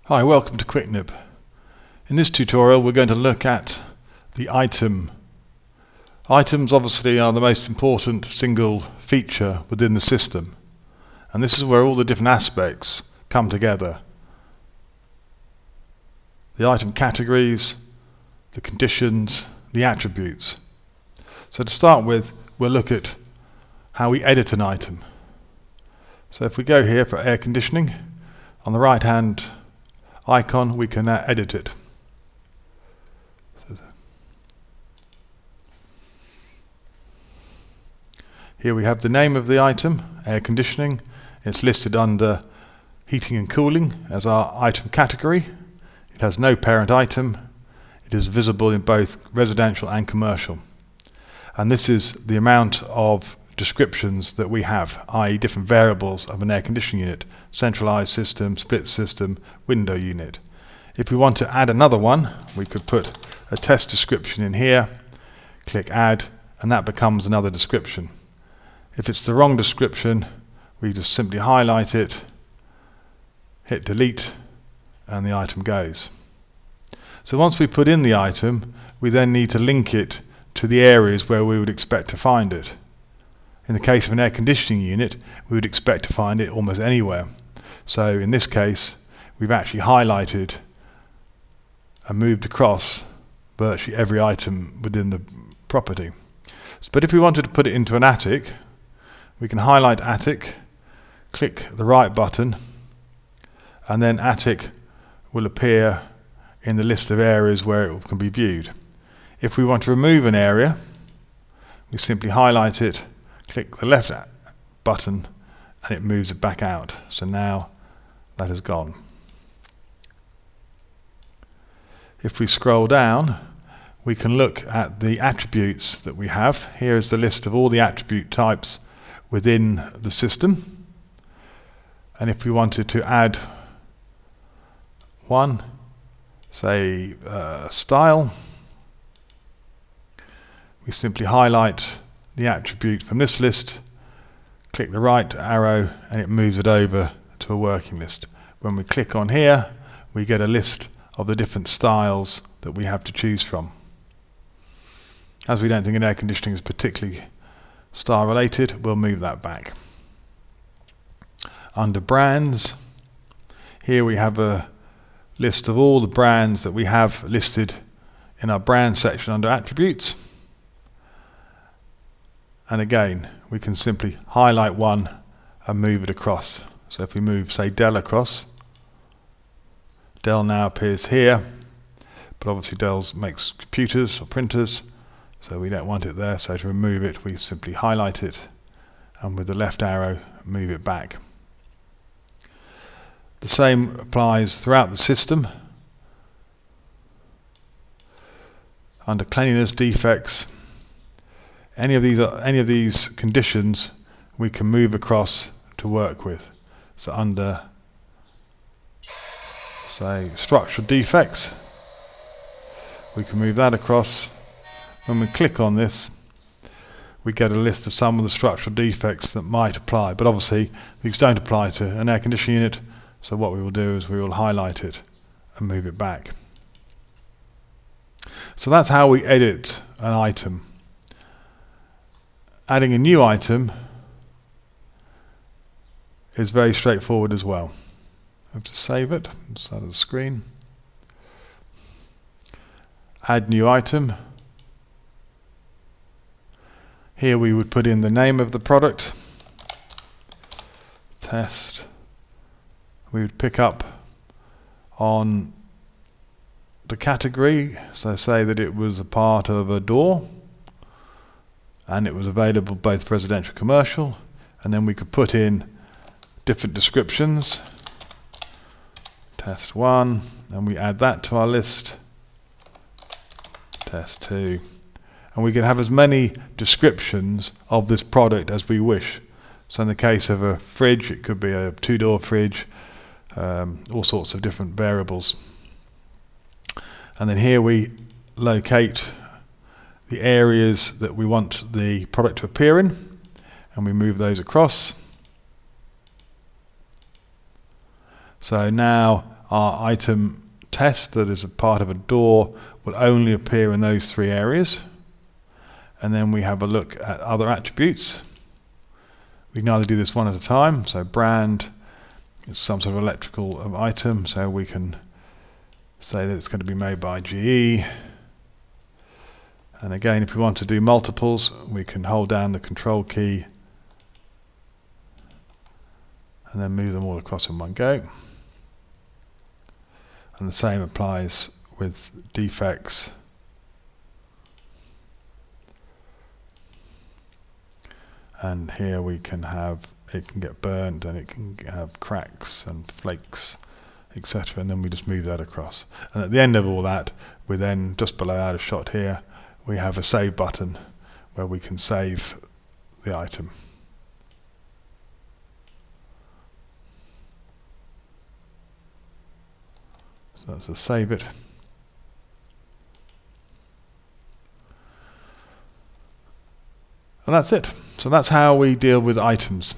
Hi, welcome to QuickNib. In this tutorial we're going to look at the item. Items obviously are the most important single feature within the system, and this is where all the different aspects come together. The item categories, the conditions, the attributes. So to start with, we'll look at how we edit an item. So if we go here for air conditioning, on the right hand icon we can now edit it. Here we have the name of the item, air conditioning. It's listed under heating and cooling as our item category. It has no parent item. It is visible in both residential and commercial. And this is the amount of descriptions that we have, i.e. different variables of an air conditioning unit, centralized system, split system, window unit. If we want to add another one, we could put a test description in here, click add, and that becomes another description. If it's the wrong description, we just simply highlight it, hit delete, and the item goes. So once we put in the item, we then need to link it to the areas where we would expect to find it. In the case of an air conditioning unit, we would expect to find it almost anywhere. So in this case, we've actually highlighted and moved across virtually every item within the property. But if we wanted to put it into an attic, we can highlight attic, click the right button, and then attic will appear in the list of areas where it can be viewed. If we want to remove an area, we simply highlight it, click the left button, and it moves it back out. So now that has gone. If we scroll down, we can look at the attributes that we have. Here is the list of all the attribute types within the system. And if we wanted to add one, say style, we simply highlight the attribute from this list, click the right arrow, and it moves it over to a working list. When we click on here, we get a list of the different styles that we have to choose from. As we don't think an air conditioning is particularly style related, we'll move that back. Under brands, here we have a list of all the brands that we have listed in our brand section under attributes. And again, we can simply highlight one and move it across. So if we move, say, Dell across, Dell now appears here, but obviously Dell makes computers or printers, so we don't want it there. So to remove it, we simply highlight it and with the left arrow move it back. The same applies throughout the system. Under cleanliness defects, any of these conditions we can move across to work with. So under, say, structural defects, we can move that across. When we click on this, we get a list of some of the structural defects that might apply, but obviously these don't apply to an air conditioning unit, so what we will do is we will highlight it and move it back. So that's how we edit an item. Adding a new item is very straightforward as well. I have to save it, it's out of the screen. Add new item. Here we would put in the name of the product, test. We would pick up on the category, so say that it was a part of a door and it was available both residential and commercial, and then we could put in different descriptions, test 1, and we add that to our list, test 2, and we can have as many descriptions of this product as we wish. So in the case of a fridge, it could be a 2-door fridge, all sorts of different variables. And then here we locate the areas that we want the product to appear in, and we move those across. So now our item test that is a part of a door will only appear in those three areas. And then we have a look at other attributes. We can either do this one at a time, so brand is some sort of electrical item, so we can say that it's going to be made by GE. And again, if we want to do multiples, we can hold down the control key and then move them all across in one go. And the same applies with defects. And here we can have, it can get burned and it can have cracks and flakes, etc. And then we just move that across. And at the end of all that, we then, just below out of shot here, we have a save button where we can save the item. So that's a save it. And that's it. So that's how we deal with items.